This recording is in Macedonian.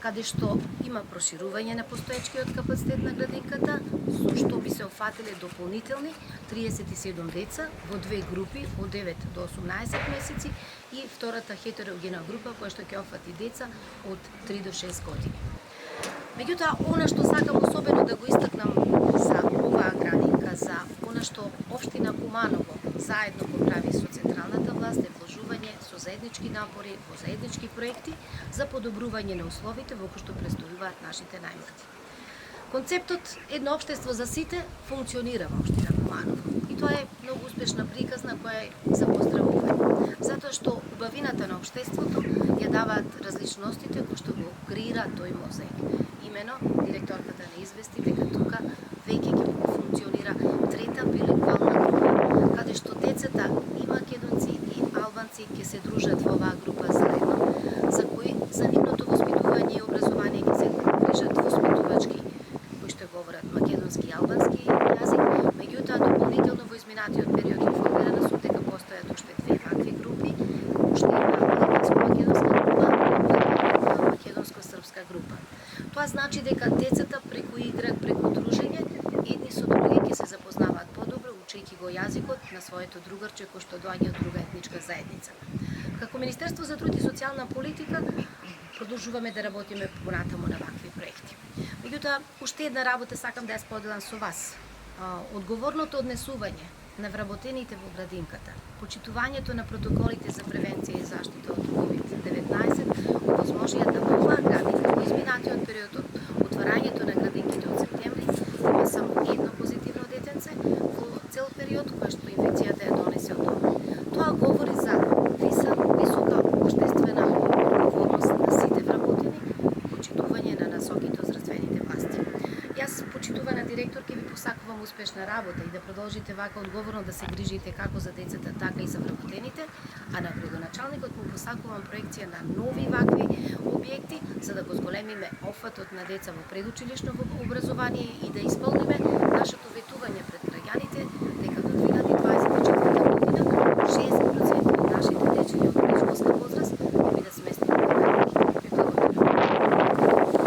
каде што има проширување на постоечкиот капацитет на градинката, со што би се офатиле дополнителни 37 деца во две групи од 9 до 18 месеци и втората хетерогена група која што ќе офати деца од 3 до 6 години. Меѓутоа, она што сакам особено да го истакнам за оваа градинка, за она што општина Куманово заедно го прави со централната власт е вложување со заеднички напори во заеднички проекти за подобрување на условите во кои што престојуваат нашите најмлади. Концептот едно општество за сите функционира во општина Куманово и тоа е многу успешна приказна која е за поздравување, затоа што убавината на општеството ја даваат различностите кои што го креира тој мозаик. Имено, директорката не извести дека тука веќе ќе функционира трета билингвална група, каде што децата и македонци и албанци ќе се дружат во оваа група заедно, за кои за нивното воспитување и образование ќе се грижат воспитувачки кои што говорат македонски и албански јазик. Меѓутоа, дополнително во изминатиот период информирана сум дека постојат уште две вакви групи, уште една албанско-македонска група и македонско-српска група. Тоа значи дека децата преку игра, преку дружење, едни со други ќе се запознаваат подобро, учејќи го јазикот на своето другарче кој што доаѓа од друга етничка заедница. Како Министерство за труд и социјална политика продолжуваме да работиме понатаму на вакви проекти. Меѓутоа, уште една работа сакам да ја споделам со вас. Одговорното однесување на вработените во градинката, почитувањето на протоколите за превенција и заштита од COVID-19 овозможија да оваа градинка во изминатиот период од отварањето на градинките од септември има само едно позитивно детенце во цел период кој што инфекцијата ја донесе од дома. Тоа говори за висока општествена одговорност на сите вработени, почитување на насоките од здравствените власти. Јас, почитувана директорка, ви посакувам успешна работа и да продолжите вака одговорно да се грижите како за децата, така и за вработените, а на градоначалникот му посакувам проекција на нови вакви објекти за да го зголемиме офатот на деца во предучилишно образование и да исполниме нашето